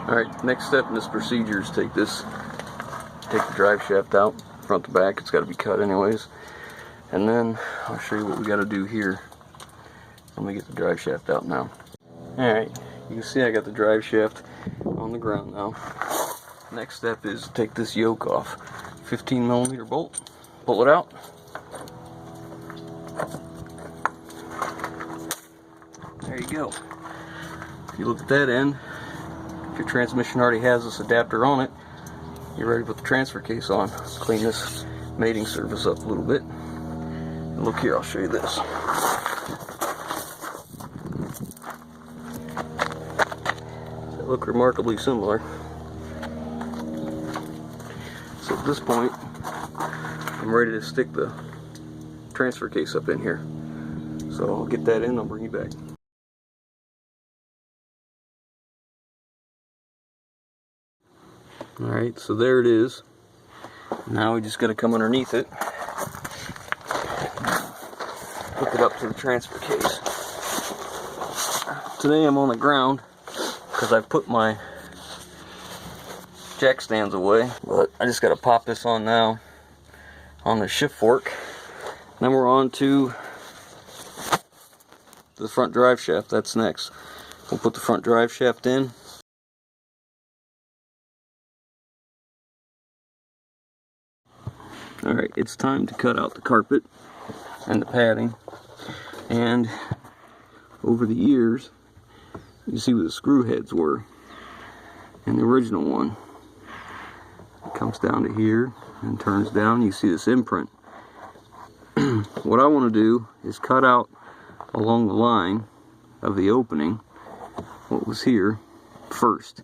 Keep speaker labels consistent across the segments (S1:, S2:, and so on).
S1: Alright, next step in this procedure is take the drive shaft out, front to back. It's got to be cut anyways. And then I'll show you what we got to do here. Let me get the drive shaft out now. Alright, you can see I got the drive shaft on the ground now. Next step is to take this yoke off. 15mm bolt, pull it out. There you go. If you look at that end, if your transmission already has this adapter on it, you're ready to put the transfer case on. Clean this mating surface up a little bit. And look here, I'll show you this. They look remarkably similar. So at this point, I'm ready to stick the transfer case up in here. So I'll get that in, I'll bring you back. Alright, so there it is. Now we just got to come underneath it, hook it up to the transfer case. Today I'm on the ground because I've put my jack stands away, but I just got to pop this on now on the shift fork. Then we're on to the front drive shaft. That's next. We'll put the front drive shaft in. Alright, it's time to cut out the carpet and the padding. And over the years, you see where the screw heads were. And the original one, it comes down to here and turns down. You see this imprint. What I want to do is cut out along the line of the opening what was here first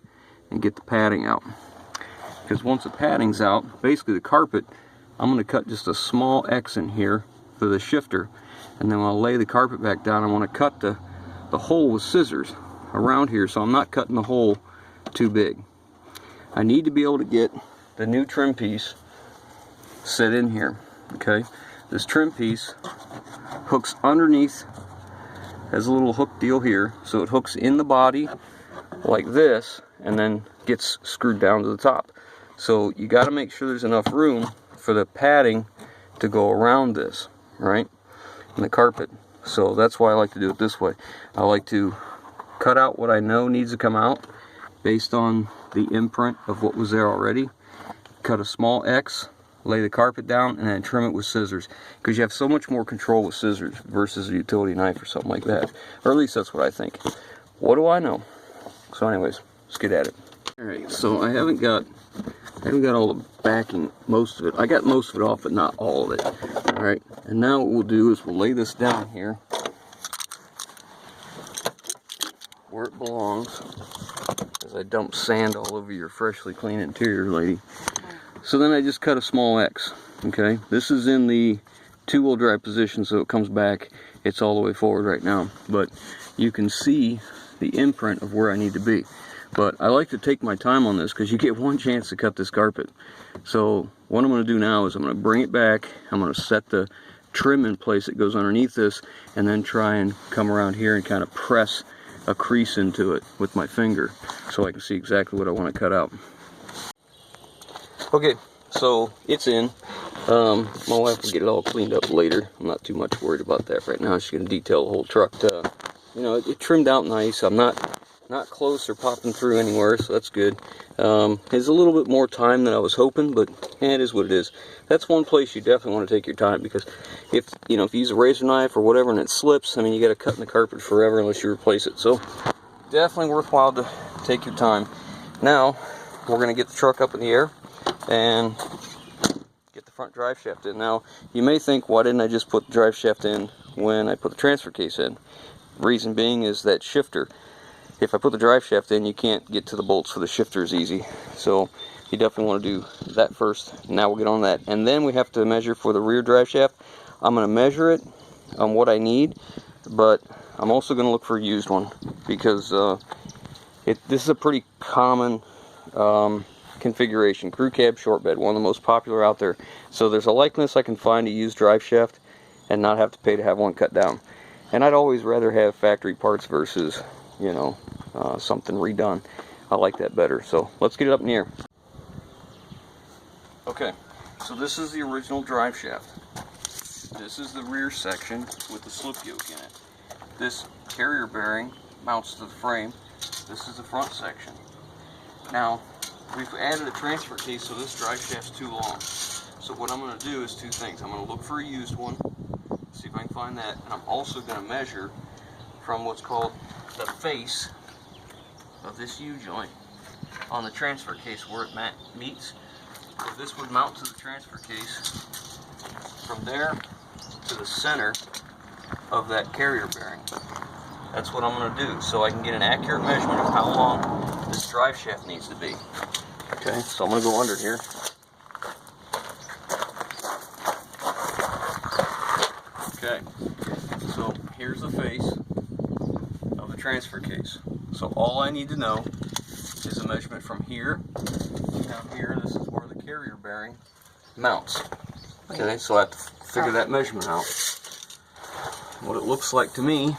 S1: and get the padding out. Because once the padding's out, basically the carpet, I'm going to cut just a small X in here for the shifter, and then when I lay the carpet back down, I want to cut the hole with scissors around here, so I'm not cutting the hole too big. I need to be able to get the new trim piece set in here. Okay, this trim piece hooks underneath, has a little hook deal here, so it hooks in the body like this and then gets screwed down to the top. So you got to make sure there's enough room for the padding to go around this, right, and the carpet. So that's why I like to do it this way. I like to cut out what I know needs to come out based on the imprint of what was there already, cut a small X, lay the carpet down, and then trim it with scissors, because you have so much more control with scissors versus a utility knife or something like that, or at least that's what I think. What do I know? So anyways, let's get at it. Alright, so I haven't got all the backing, most of it. I got most of it off, but not all of it. Alright, and now what we'll do is we'll lay this down here where it belongs, as I dump sand all over your freshly clean interior, lady. So then I just cut a small X. Okay, this is in the two-wheel drive position, so it comes back. It's all the way forward right now, but you can see the imprint of where I need to be. But I like to take my time on this because you get one chance to cut this carpet. So what I'm going to do now is I'm going to bring it back. I'm going to set the trim in place that goes underneath this, and then try and come around here and kind of press a crease into it with my finger so I can see exactly what I want to cut out. Okay, so it's in. My wife will get it all cleaned up later. I'm not too much worried about that right now. She's going to detail the whole truck. You know, it trimmed out nice. I'm not close or popping through anywhere, so that's good. It's a little bit more time than I was hoping, but it is what it is. That's one place you definitely want to take your time, because if you use a razor knife or whatever and it slips, I mean, you got to cut in the carpet forever unless you replace it. So definitely worthwhile to take your time. Now we're going to get the truck up in the air and get the front drive shaft in. Now you may think, why didn't I just put the drive shaft in when I put the transfer case in? Reason being is that shifter. If I put the drive shaft in, you can't get to the bolts for the shifter as easy. So you definitely want to do that first. Now we'll get on that. And then we have to measure for the rear drive shaft. I'm going to measure it on what I need, but I'm also going to look for a used one, because this is a pretty common configuration. Crew cab short bed, one of the most popular out there. So there's a likeliness I can find a used drive shaft and not have to pay to have one cut down. And I'd always rather have factory parts versus something redone. I like that better. So let's get it up in the air. Okay, so this is the original drive shaft. This is the rear section with the slip yoke in it. This carrier bearing mounts to the frame. This is the front section. Now, we've added a transfer case, so this drive shaft's too long. So what I'm going to do is two things. I'm going to look for a used one, see if I can find that, and I'm also going to measure from what's called the face of this U-joint on the transfer case where it meets. So this would mount to the transfer case from there to the center of that carrier bearing. That's what I'm going to do, so I can get an accurate measurement of how long this drive shaft needs to be. Okay, so I'm going to go under here. Okay, so here's the face of the transfer case. So all I need to know is a measurement from here down here. This is where the carrier bearing mounts. Okay, so I have to figure that measurement out. What it looks like to me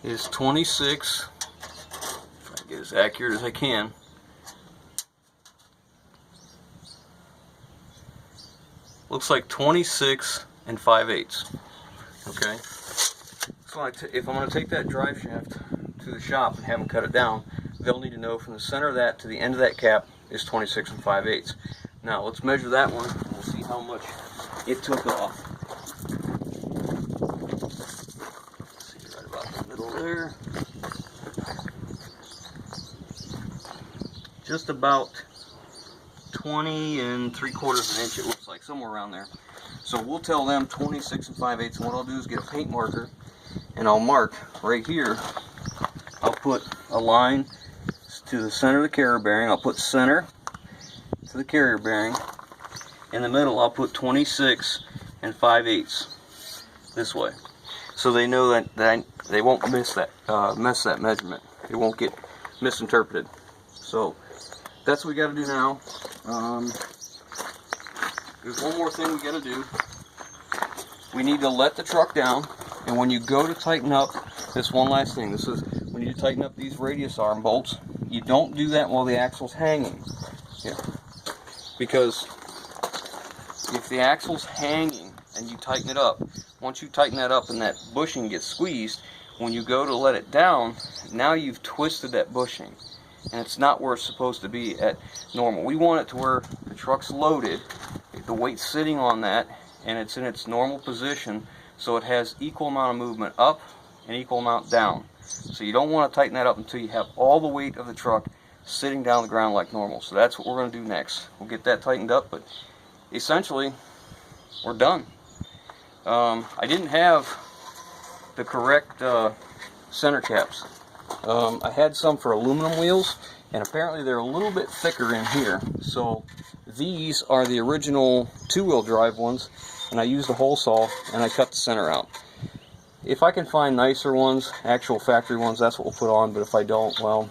S1: is 26, if I can get as accurate as I can. Looks like 26 5/8. Okay, so if I'm going to take that drive shaft to the shop and have them cut it down, they'll need to know from the center of that to the end of that cap is 26 5/8. Now let's measure that one and we'll see how much it took off. Let's see, right about in the middle there. Just about 20 3/4 inch, it looks like, somewhere around there. So we'll tell them 26 5/8, and what I'll do is get a paint marker and I'll mark right here. I'll put a line to the center of the carrier bearing. I'll put center to the carrier bearing. In the middle I'll put 26 5/8 this way, so they know that they won't miss that measurement. It won't get misinterpreted. So that's what we got to do now. There's one more thing we got to do. We need to let the truck down, and when you go to tighten up, this one last thing. This is when you tighten up these radius arm bolts. You don't do that while the axle's hanging. Yeah. Because if the axle's hanging and you tighten it up, once you tighten that up and that bushing gets squeezed, when you go to let it down, now you've twisted that bushing, and it's not where it's supposed to be at normal. We want it to where the truck's loaded, the weight's sitting on that, and it's in its normal position, so it has equal amount of movement up and equal amount down. So you don't want to tighten that up until you have all the weight of the truck sitting down the ground like normal. So that's what we're going to do next. We'll get that tightened up, but essentially we're done. I didn't have the correct center caps. I had some for aluminum wheels, and apparently they're a little bit thicker in here. So these are the original two-wheel drive ones, and I used a hole saw and I cut the center out. If I can find nicer ones, actual factory ones, that's what we'll put on, but if I don't, well,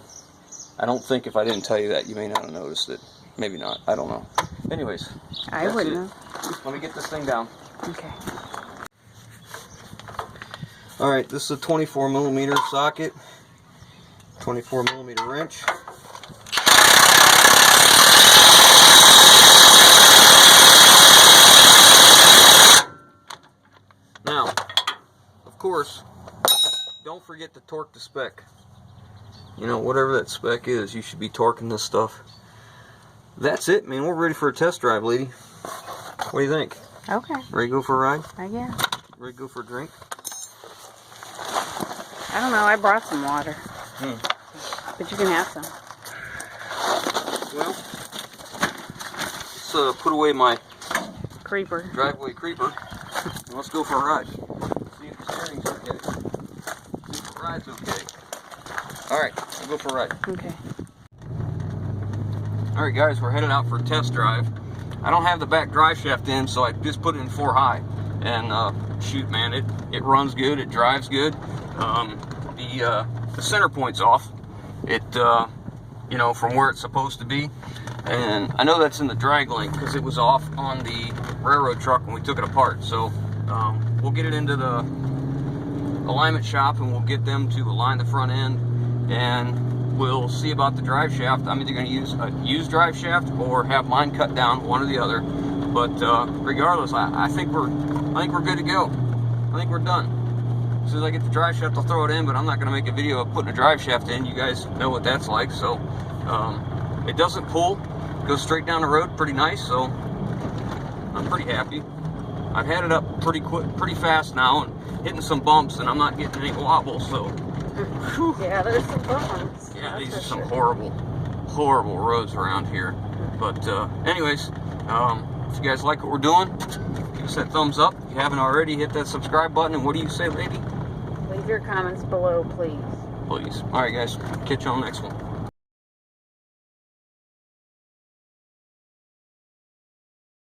S1: I don't think if I didn't tell you that, you may not have noticed it. Maybe not, I don't know. Anyways,
S2: I wouldn't know.
S1: Let me get this thing down.
S2: Okay.
S1: Alright, this is a 24mm socket, 24mm wrench. Now, of course, don't forget to torque the spec. You know, whatever that spec is, you should be torquing this stuff. That's it, man. We're ready for a test drive, lady. What do you think?
S2: Okay.
S1: Ready to go for a ride?
S2: Yeah.
S1: Ready to go for a drink?
S2: I don't know. I brought some water. But you can have some.
S1: Well, let's put away my
S2: Creeper.
S1: driveway creeper. And let's go for a ride. See if the steering's okay. See if the ride's okay. Alright, we'll go for a ride.
S2: Okay.
S1: Alright guys, we're headed out for a test drive. I don't have the back drive shaft in, so I just put it in 4 high. And shoot, man, it runs good, it drives good. The center point's off. It, you know, from where it's supposed to be. And I know that's in the drag link because it was off on the railroad truck when we took it apart. So we'll get it into the alignment shop and we'll get them to align the front end. And we'll see about the drive shaft. I'm either going to use a used drive shaft or have mine cut down, one or the other. But regardless, I think we're good to go. I think we're done. As soon as I get the drive shaft, I'll throw it in, but I'm not going to make a video of putting a drive shaft in. You guys know what that's like. So it doesn't pull, goes straight down the road, pretty nice. So I'm pretty happy. I've had it up pretty fast now, and hitting some bumps, and I'm not getting any wobbles. So whew.
S2: Yeah, there's some bumps.
S1: Yeah, these are some horrible roads around here. But anyways, if you guys like what we're doing, give us that thumbs up. If you haven't already, hit that subscribe button. And what do you say, lady?
S2: Leave your comments below, please.
S1: Please. All right, guys. Catch you on the next one.